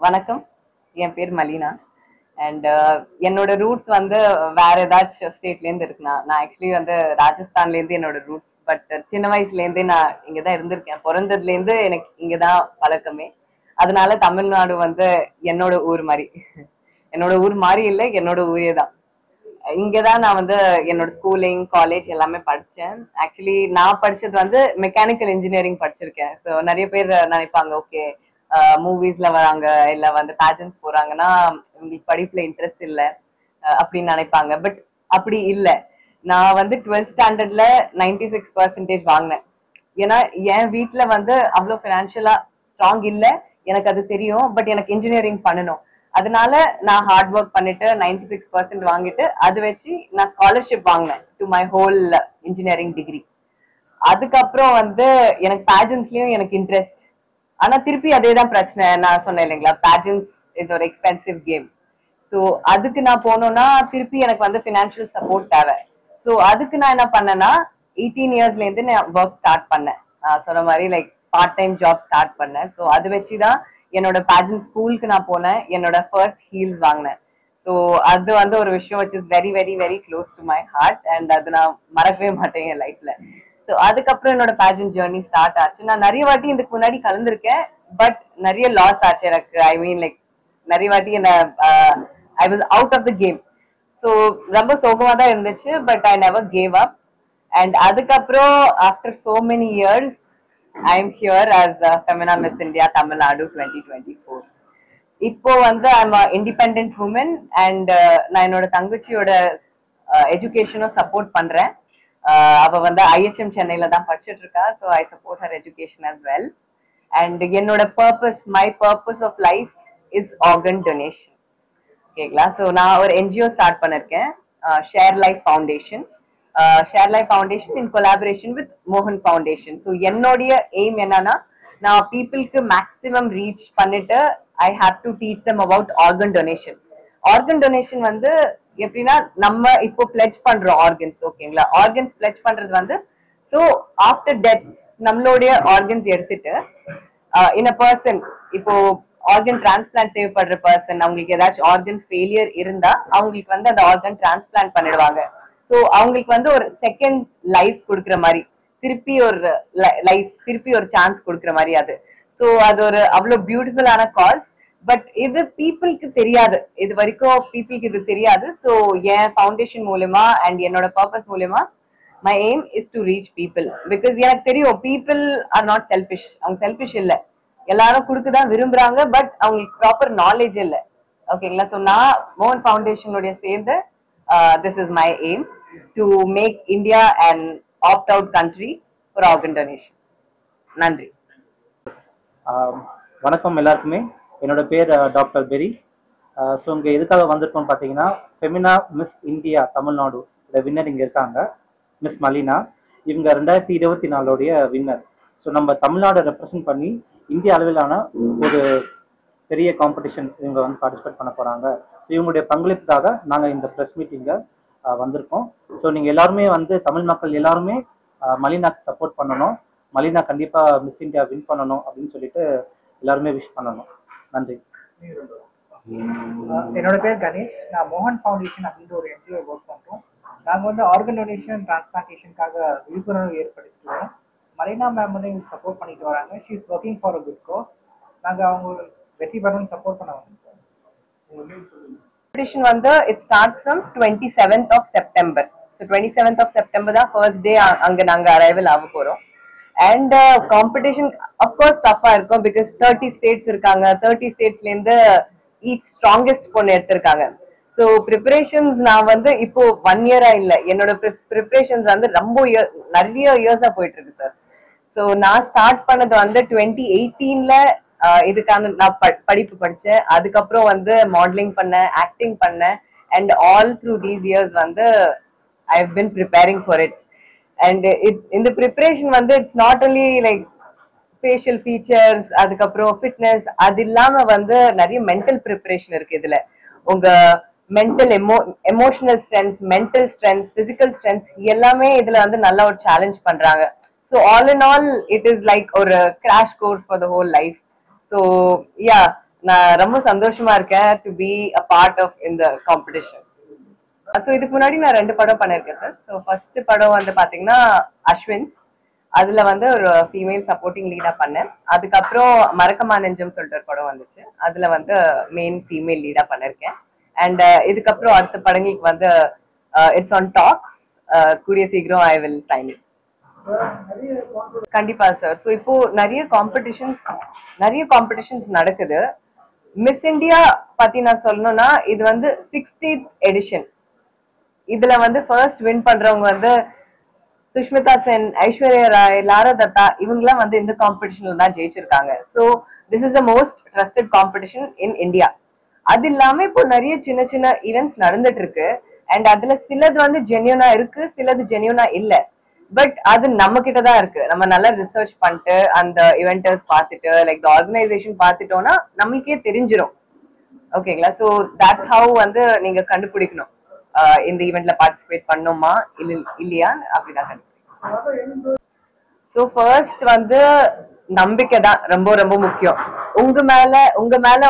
வணக்கம். என் பேர் மலினா. அண்ட் என்னோட ரூட்ஸ் வந்து வேற ஏதாச்சும் ஸ்டேட்ல இருந்து இருக்குண்ணா. நான் ஆக்சுவலி வந்து ராஜஸ்தான்ல இருந்து என்னோட ரூட்ஸ். பட் சின்ன வயசுல இருந்தே நான் இங்கதான் இருந்திருக்கேன். பிறந்ததுல இருந்து எனக்கு இங்கதான் பழக்கமே. அதனால தமிழ்நாடு வந்து என்னோட ஊர் மாதிரி. என்னோட ஊர் மாதிரி இல்லை, என்னோட ஊரே தான். இங்கதான் நான் வந்து என்னோட ஸ்கூலிங் காலேஜ் எல்லாமே படிச்சேன். ஆக்சுவலி நான் படிச்சது வந்து மெக்கானிக்கல் இன்ஜினியரிங் படிச்சிருக்கேன். ஸோ நிறைய பேர் நினைப்பாங்க, ஓகே மூவிஸ்ல வராங்க இல்ல வந்து பேஜன்ஸ் போறாங்கன்னா உங்களுக்கு படிப்புல இன்ட்ரெஸ்ட் இல்ல அப்படின்னு நினைப்பாங்க. பட் அப்படி இல்ல. நான் வந்து 12th ஸ்டாண்டர்ட்ல 96% வாங்கினேன். ஏன்னா என் வீட்டுல வந்து அவ்வளவு பினான்சியலா ஸ்ட்ராங் இல்ல, எனக்கு அது தெரியும். பட் எனக்கு இன்ஜினியரிங் பண்ணணும். அதனால நான் ஹார்ட் ஒர்க் பண்ணிட்டு 96% வாங்கிட்டு அதை வச்சு நான் ஸ்காலர்ஷிப் வாங்கினேன் to my whole engineering degree. அதுக்கப்புறம் வந்து எனக்கு பேஜன்ஸ்லயும் எனக்கு இன்ட்ரெஸ்ட். ஆனா திருப்பி அதே தான் பிரச்சனை. நான் சொன்னேன் இல்லைங்களா, பேஜன்ஸ் இஸ் ஒரு எக்ஸ்பென்சிவ் கேம். ஸோ அதுக்கு நான் போனோம்னா திருப்பி எனக்கு வந்து ஃபினான்ஷியல் சப்போர்ட் தேவை. ஸோ அதுக்கு நான் என்ன பண்ணேன்னா 18 இயர்ஸ்ல இருந்து நான் ஒர்க் ஸ்டார்ட் பண்ணேன். சொன்ன மாதிரி like part time job start பண்ணேன். ஸோ அது வச்சுதான் என்னோட பேஜன் ஸ்கூலுக்கு நான் போனேன். என்னோட ஃபர்ஸ்ட் ஹீல்ஸ் வாங்கினேன். ஸோ அது வந்து ஒரு விஷயம் which is very very very close to my heart. And அது நான் மறக்கவே மாட்டேன் என் லைஃப்ல. ஸோ அதுக்கப்புறம் என்னோட பேஜன் ஜேர்னி ஸ்டார்ட் ஆச்சு. நான் நிறைய வாட்டி இதுக்கு முன்னாடி கலந்துருக்கேன். பட் நிறைய லாஸ் ஆச்சு எனக்கு. ஐ மீன் லைக் நிறைய வாட்டி என்ன I was out of the game. So ரொம்ப சோகமா தான் இருந்துச்சு. But I never gave up. And அதுக்கப்புறம் after so many years I am here as Femina miss India Tamil Nadu 2024. இப்போ வந்து ஐம் இண்டிபெண்ட் உமன். அண்ட் நான் என்னோட தங்கச்சியோட எஜுகேஷனும் சப்போர்ட் பண்றேன். அவ வந்து ஐஎச்எம் சென்னையில தான் படிச்சுட்டு இருக்கா. So I support her education as well. And என்னோட purpose, my purpose of life is organ donation. ஓகேங்களா. ஸோ நான் ஒரு என்ஜிஓ ஸ்டார்ட் பண்ணிருக்கேன், share life foundation. Share life foundation in collaboration with மோகன் ஃபவுண்டேஷன். ஸோ என்னுடைய எய்ம் என்னன்னா, நான் பீப்புளுக்கு மேக்ஸிமம் ரீச் பண்ணிட்டு I have to teach them about organ donation. Organ donation வந்து எப்படின்னா, நம்ம இப்போ பிளெட்ஜ் பண்றோம் ஆர்கன்ஸ். ஓகேங்களா. ஆர்கன்ஸ் பிளெட்ஜ் பண்றது வந்து ஸோ ஆஃப்டர் டெத் நம்மளுடைய ஆர்கன்ஸ் எடுத்துட்டு இன் அ பர்சன், இப்போ ஆர்கன் டிரான்ஸ்பிளான்ட் தேவைப்படுற பர்சன், அவங்களுக்கு ஏதாச்சும் ஆர்கன் ஃபெயிலியர் இருந்தா அவங்களுக்கு வந்து அந்த ஆர்கன் டிரான்ஸ்பிளான்ட் பண்ணிடுவாங்க. ஸோ அவங்களுக்கு வந்து ஒரு செகண்ட் லைஃப் கொடுக்குற மாதிரி, திருப்பி ஒரு லைஃப், திருப்பி ஒரு சான்ஸ் கொடுக்குற மாதிரி அது. ஸோ அது ஒரு அவ்வளவு பியூட்டிஃபுல்லான காஸ். பட் இது பீப்புளுக்கு தெரியாது. இது வரைக்கும் பீப்புளுக்கு இது தெரியாது. ஸோ என் ஃபவுண்டேஷன் மூலமா அண்ட் என்னோட பர்பஸ் மூலமா my aim is to reach people. Because எனக்கு தெரியும் பீப்புள் ஆர் நாட் செல்ஃபிஷ். அவங்க செல்ஃபிஷ் இல்லை, எல்லாரும் கொடுக்கதான் விரும்புறாங்க. பட் அவங்களுக்கு ப்ராப்பர் நாலேஜ் இல்லை. ஓகேங்களா. ஸோ நான் மோகன் ஃபவுண்டேஷனுடைய சேர்ந்து this is my aim to make India and opt out country for organ donation. நன்றி. வணக்கம் எல்லாருக்குமே. என்னோட பேர் டாக்டர் பெரி. ஸோ இங்கே எதுக்காக வந்திருக்கோம்னு பார்த்தீங்கன்னா, Femina miss India Tamil Nadu winner இங்கே இருக்காங்க, மிஸ் மலினா. இவங்க 2024 வின்னர். ஸோ நம்ம தமிழ்நாடை ரெப்ரசன்ட் பண்ணி இந்திய அளவிலான ஒரு பெரிய காம்படிஷன் இவங்க வந்து பார்ட்டிசிபேட் பண்ண போகிறாங்க. ஸோ இவங்களுடைய பங்களிப்புக்காக நாங்கள் இந்த ப்ரெஸ் மீட்டிங்கை வந்திருக்கோம். ஸோ நீங்கள் எல்லாருமே வந்து தமிழ் மக்கள் எல்லாருமே மலினாக்கு சப்போர்ட் பண்ணணும். மலினா கண்டிப்பாக மிஸ் இந்தியா வின் பண்ணணும் அப்படின்னு சொல்லிட்டு எல்லாருமே விஷ் பண்ணணும். நன்றி. என்னோட பேர் கணேஷ். நான் மோகன் ஃபவுண்டேஷன் அப்படின்ற ஒரு என்ஜிஓ ஒர்க் பண்ணுறோம். நாங்கள் வந்து ஆர்கன் டொனேஷன் டிரான்ஸ்பிளான்டேஷனுக்காக விழிப்புணர்வு ஏற்படுத்திட்டு வரோம். மலினா மேம் வந்து எங்களுக்கு சப்போர்ட் பண்ணிட்டு வராங்க. She is working for a good cos. நாங்கள் அவங்க வெற்றி பெறணும்னு சப்போர்ட் பண்ண வரோம். Competition வந்து it starts from 27th of September. So 27th of September தான் ஃபர்ஸ்ட் டே அங்க நாங்க அரைவல் ஆக போறோம். அண்ட் காம்படிஷன் அப்கோர்ஸ் டஃபா இருக்கும். பிகாஸ் 30 ஸ்டேட்ஸ் இருக்காங்க. 30 ஸ்டேட்ஸ்ல இருந்து ஈச் ஸ்ட்ராங்கஸ்ட் பொண்ணு எடுத்திருக்காங்க. ஸோ ப்ரிப்பரேஷன்ஸ் நான் வந்து இப்போ 1 இயரா இல்லை, என்னோட ப்ரிப்பரேஷன்ஸ் வந்து ரொம்ப நிறைய இயர்ஸா போயிட்டு இருக்கு சார். ஸோ நான் ஸ்டார்ட் பண்ணது வந்து 2018ல இதுக்கான நான் படிப்பு படிச்சேன். அதுக்கப்புறம் வந்து மாடலிங் பண்ணேன், ஆக்டிங் பண்ணேன். And all through these years வந்து I have been preparing for it. And இந்த ப்ரிப்பரேஷன் வந்து it's not only like facial features, அதுக்கப்புறம் ஃபிட்னஸ், அது இல்லாம வந்து நிறைய மென்டல் ப்ரிப்பரேஷன் இருக்கு இதுல. உங்க mental emotional strength, mental strength, physical strength எல்லாமே இதுல வந்து நல்ல ஒரு சேலஞ்ச் பண்றாங்க. So all in all it is like ஒரு crash course for the whole life. So yeah, நான் ரொம்ப சந்தோஷமா இருக்கேன் to be a part of இந்த காம்படிஷன். ஸோ இதுக்கு முன்னாடி நான் 2 படம் பண்ணிருக்கேன் சார். ஸோ ஃபர்ஸ்ட் படம் வந்து பாத்தீங்கன்னா அஸ்வின், அதுல வந்து ஒரு ஃபீமேல் சப்போர்ட்டிங் லீடா பண்ணேன். அதுக்கப்புறம் மறக்கமா நெஞ்சம் சொல்லிட்டு ஒரு படம் வந்துச்சு, அதுல வந்து மெயின் ஃபீமேல் லீடா பண்ணிருக்கேன். அண்ட் இதுக்கப்புறம் அடுத்த படங்களுக்கு வந்து இட்ஸ் ஆன் டாக், கூடிய சீக்கிரம் ஐ வில் சைன் இட். கண்டிப்பா சார். ஸோ இப்போ நிறைய காம்படிஷன்ஸ் நடக்குது. மிஸ் இந்தியா பத்தி நான் சொல்லணும்னா இது வந்து 60th எடிஷன். இதுல வந்து ஃபர்ஸ்ட் வின் பண்றவங்க வந்து சுஷ்மிதா சென், ஐஸ்வர்யா ராய், லாரா தத்தா, இவங்கெல்லாம் வந்து இந்த காம்படிஷன்ல தான் ஜெயிச்சிருக்காங்க. So this is the most trusted competition in India. அது இல்லாம இப்போ நிறைய சின்ன சின்ன ஈவெண்ட்ஸ் நடந்துட்டு இருக்கு. அண்ட் அதுல சிலது வந்து ஜென்யூனா இருக்கு, சிலது ஜென்யூனா இல்ல. பட் அது நம்ம கிட்ட தான் இருக்கு. நம்ம நல்லா ரிசர்ச் பண்ணிட்டு அந்த இவெண்டர்ஸ் பார்த்துட்டு லைக் ஆர்கனைசேஷன் பார்த்துட்டோம்னா நம்மளுக்கே தெரிஞ்சிடும். ஓகேங்களா? ஸோ தட் ஹவு வந்து நீங்க கண்டுபிடிக்கணும் இந்த ஈவெண்ட்ல பார்ட்டிசிபேட் பண்ணோமா இல்லையா அப்படிதான் கண்டுபிடிக்கணும். ஸோ ஃபர்ஸ்ட் வந்து நம்பிக்கை தான் ரொம்ப ரொம்ப முக்கியம். உங்க மேல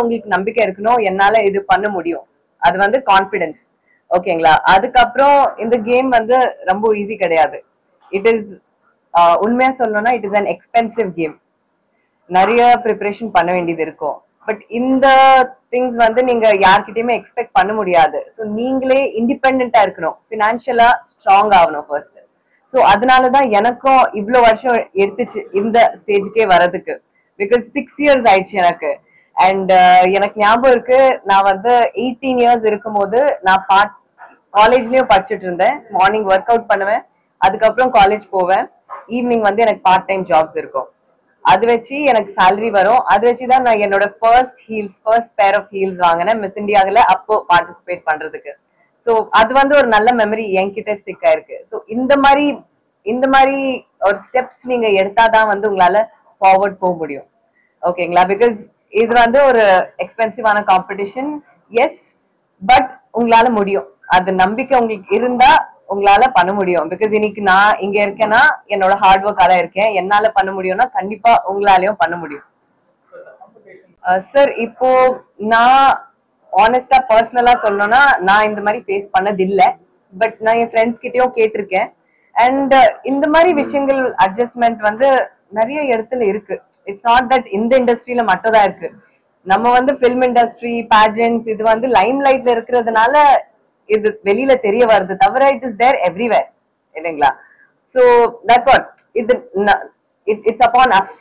உங்களுக்கு நம்பிக்கை இருக்கணும், என்னால இது பண்ண முடியும், அது வந்து கான்பிடன்ஸ். ஓகேங்களா? அதுக்கப்புறம் இந்த கேம் வந்து ரொம்ப ஈஸி கிடையாது. இட் இஸ் உண்மையா சொல்லணும்னா it is an expensive game. நிறைய ப்ரிப்பரேஷன் பண்ண வேண்டியது இருக்கும். பட் இந்த திங்ஸ் வந்து நீங்க யார்கிட்டயுமே எக்ஸ்பெக்ட் பண்ண முடியாது. ஸோ நீங்களே இண்டிபெண்டா இருக்கணும், ஃபினான்ஷியலா ஸ்ட்ராங் ஆகணும் ஃபர்ஸ்ட். ஸோ அதனாலதான் எனக்கும் இவ்வளவு வருஷம் எடுத்துச்சு இந்த ஸ்டேஜுக்கே வர்றதுக்கு. பிகாஸ் 6 years ஆயிடுச்சு எனக்கு. அண்ட் எனக்கு ஞாபகம் இருக்கு, நான் வந்து 18 years இருக்கும் போது நான் காலேஜ்லயும் படிச்சுட்டு இருந்தேன். மார்னிங் ஒர்க் அவுட் பண்ணுவேன், அதுக்கப்புறம் காலேஜ் போவேன். ஈவினிங் வந்து எனக்கு பார்ட் டைம் ஜாப்ஸ் இருக்கும். அது வச்சு எனக்கு சேலரி வரும். அது வச்சுதான் நான் என்னோட ஃபர்ஸ்ட் பேர் ஆஃப் ஹீல்ஸ் வாங்கினேன் மிஸ் இந்தியாவில் அப்போ பார்ட்டிசிபேட் பண்றதுக்கு. ஸோ அது வந்து ஒரு நல்ல மெமரி என்கிட்ட ஸ்டிக் ஆயிருக்கு. ஸோ இந்த மாதிரி ஒரு ஸ்டெப்ஸ் நீங்க எடுத்தாதான் வந்து உங்களால ஃபார்வர்ட் போக முடியும். ஓகேங்களா? பிகாஸ் இது வந்து ஒரு எக்ஸ்பென்சிவான காம்படிஷன், எஸ், பட் உங்களால முடியும். அது நம்பிக்கை உங்களுக்கு இருந்தா உங்களால பண்ண முடியும். பிகாஸ் இன்னைக்கு நான் இங்க இருக்கேன்னா என்னோட ஹார்ட் ஒர்க்கால இருக்கேன். என்னால பண்ண முடியும்னா கண்டிப்பா உங்களாலையும் பண்ண முடியும். சார் இப்போ நான் ஆனஸ்டா பர்சனலா சொல்லணும்னா நான் இந்த மாதிரி ஃபேஸ் பண்ணது இல்ல. பட் நான் என் ஃப்ரெண்ட்ஸ் கிட்டயும் கேட்டிருக்கேன். அண்ட் இந்த மாதிரி விஷயங்கள் அட்ஜஸ்ட்மெண்ட் வந்து நிறைய இடத்துல இருக்கு. இட்ஸ் நாட் தட் இந்த இண்டஸ்ட்ரியில மட்டும் தான் இருக்கு. நம்ம வந்து ஃபிலிம் இண்டஸ்ட்ரி, பேஜன்ஸ், இது வந்து லைம் லைட்ல இருக்கிறதுனால இது வெளியில தெரிய வருது, தவிர இட் இஸ் தேர் எவ்ரிவேர், இல்லைங்களா? So that's what it's happen us.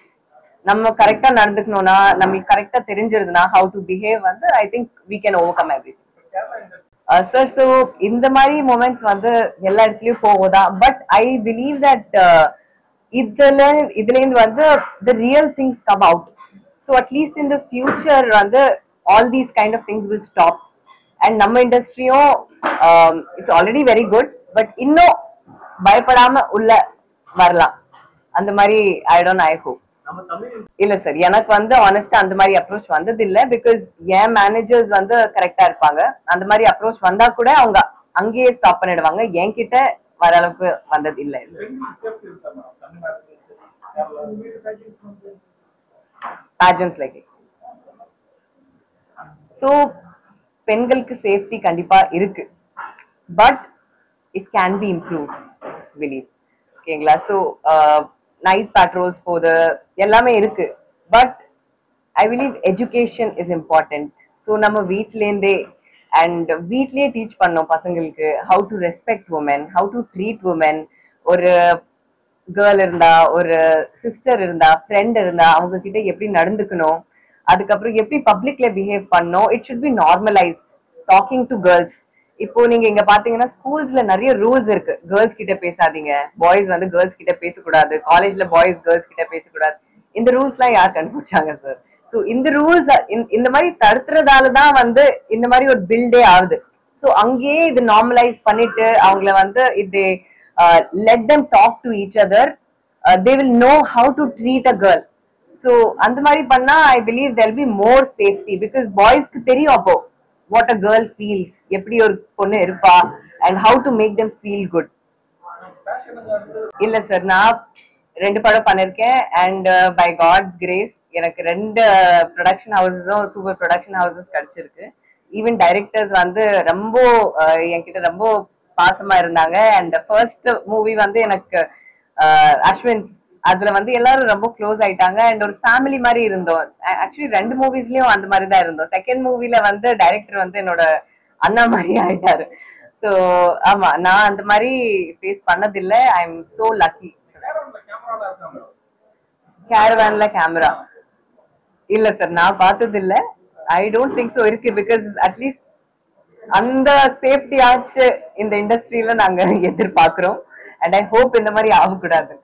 நம்ம கரெக்டா நடந்துக்கணும்னா, நம்மளுக்கு கரெக்டா தெரிஞ்சிருதுன்னா ஹவு டு பிஹேவ் வந்து I think we can overcome everything. Sir, so இந்த மாதிரி மூமெண்ட்ஸ் வந்து எல்லா இடத்துலயும் போகுதான். பட் ஐ பிலீவ் தட் இதுல இருந்து வந்து the real things come out. So at least in the future வந்து all these kind of things will stop. And நம்ம இண்டஸ்ட்ரியும் it's already very good, but இன்னும் பயப்படாம உள்ள வரலாம். அந்த மாதிரி ஐ ஹோப். இல்ல சார், எனக்கு வந்து ஆனஸ்டா அந்த மாதிரி அப்ரோச் வந்தது இல்ல. பிகாஸ் என் மேனேஜர்ஸ் வந்து கரெக்டா இருப்பாங்க. அந்த மாதிரி அப்ரோச் வந்தா கூட அவங்க அங்கேயே ஸ்டாப் பண்ணிடுவாங்க. என்கிட்ட வர அளவுக்கு வந்தது இல்ல. பேஜன்ஸ் லைக் ஸோ பெண்களுக்கு சேஃப்டி கண்டிப்பா இருக்கு, but it can be improve believe. ஓகேங்களா? ஸோ நைட் பேட்ரோல்ஸ் போது எல்லாமே இருக்கு. But I believe education is important. So நம்ம வீட்லேருந்தே வீட்லயே டீச் பண்ணோம் பசங்களுக்கு how to respect women, how to treat women. ஒரு கேர்ள் இருந்தா, ஒரு சிஸ்டர் இருந்தா, ஃப்ரெண்ட் இருந்தா, அவங்க கிட்ட எப்படி நடந்துக்கணும், அதுக்கப்புறம் எப்படி பப்ளிக்ல பிஹேவ் பண்ணணும். It should be normalised talking to girls. இப்போ நீங்க இங்க பாத்தீங்கன்னா ஸ்கூல்ஸ்ல நிறைய ரூல்ஸ் இருக்கு. கேர்ள்ஸ் கிட்ட பேசாதீங்க, பாய்ஸ் வந்து கேர்ள்ஸ் கிட்ட பேசக்கூடாது, காலேஜ்ல பாய்ஸ் கேர்ள்ஸ் கிட்ட பேசக்கூடாது. இந்த ரூல்ஸ் எல்லாம் யார் கண்டுபிடிச்சாங்க சார்? ஸோ இந்த ரூல்ஸ் இந்த மாதிரி தடுத்துறதாலதான் வந்து இந்த மாதிரி ஒரு பில்டே ஆகுது. ஸோ அங்கேயே இது நார்மலைஸ் பண்ணிட்டு அவங்கள வந்து இது let them talk to each other, they will know how to treat a girl. So அந்த மாதிரி பண்ணா I believe there will be more safety, because boysக்கு தெரியும் அப்போ what a girl feels, எப்படி ஒரு பொண்ணு இருப்பா, and how to make them feel good. இல்ல சார், நான் 2 படம் பண்ணிருக்கேன். அண்ட் பை காட்ஸ் கிரேஸ் எனக்கு 2 ப்ரொடக்ஷன் ஹவுஸஸும் சூப்பர் ப்ரொடக்ஷன் ஹவுஸஸ் கிடைச்சிருக்கு. ஈவன் டைரக்டர்ஸ் வந்து ரொம்ப என்கிட்ட ரொம்ப பாசமா இருந்தாங்க. அண்ட் ஃபர்ஸ்ட் மூவி வந்து எனக்கு அஸ்வின், அதுல வந்து எல்லாரும் ரொம்ப க்ளோஸ் ஆயிட்டாங்க. அண்ட் ஒரு ஃபேமிலி மாதிரி இருந்தோம். ஆக்சுவலி 2 மூவிஸ்லயும் அந்த மாதிரி தான் இருந்தோம். செகண்ட் மூவில வந்து டைரக்டர் வந்து என்னோட அண்ணா மாதிரி ஆயிட்டாரு. ஸோ ஆமா, நான் அந்த மாதிரி ஃபேஸ் பண்ணதில்லை. I am so lucky. கேரவான்ல கேமரா இல்ல சார், நான் பார்த்தது இல்ல. ஐ டோன்ட் திங்க் சோ இருக்கு. பிகாஸ் அட்லீஸ்ட் அந்த சேஃப்டி ஆச்சு இந்த இண்டஸ்ட்ரியில நாங்க எதிர்பார்க்கிறோம். அண்ட் ஐ ஹோப் இந்த மாதிரி ஆகக்கூடாது.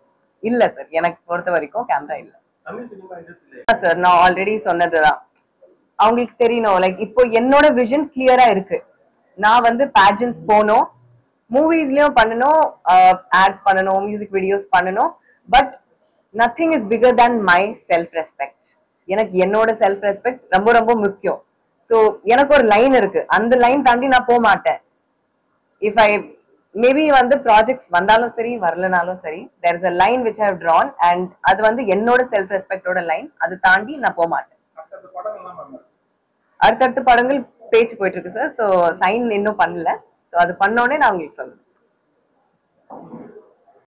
இல்ல சார், எனக்கு பொறுத்த வரைக்கும் கேமரா இல்ல சார். நான் ஆல்ரெடி சொன்னதுதான், அவங்களுக்கு தெரியணும். லைக் இப்போ என்னோட விஷன் கிளியரா இருக்கு. நான் வந்து பேஜன்ஸ் போகணும், மூவிஸ்லயும் பண்ணணும், ஆட்ஸ் பண்ணணும், மியூசிக் வீடியோஸ் பண்ணணும். But nothing is bigger than my self respect. எனக்கு என்னோட செல்ஃப் ரெஸ்பெக்ட் ரொம்ப ரொம்ப முக்கியம். ஸோ எனக்கு ஒரு லைன் இருக்கு, அந்த லைன் தாண்டி நான் போக மாட்டேன். இஃப் ஐ மேபி வந்து ப்ராஜெக்ட்ஸ் வந்தாலும் சரி வரலனாலும் சரி, there is a line which I have drawn. And அது வந்து என்னோட செல்ஃப் ரெஸ்பெக்டோட லைன். அது தாண்டி நான் போக மாட்டேன். அடுத்தடுத்த படங்கள் பேச்சு போயிட்டு இருக்கு சார். ஸோ சைன் இன்னும் பண்ணல. ஸோ அது பண்ணோடனே நான் உங்களுக்கு சொல்லுவேன்.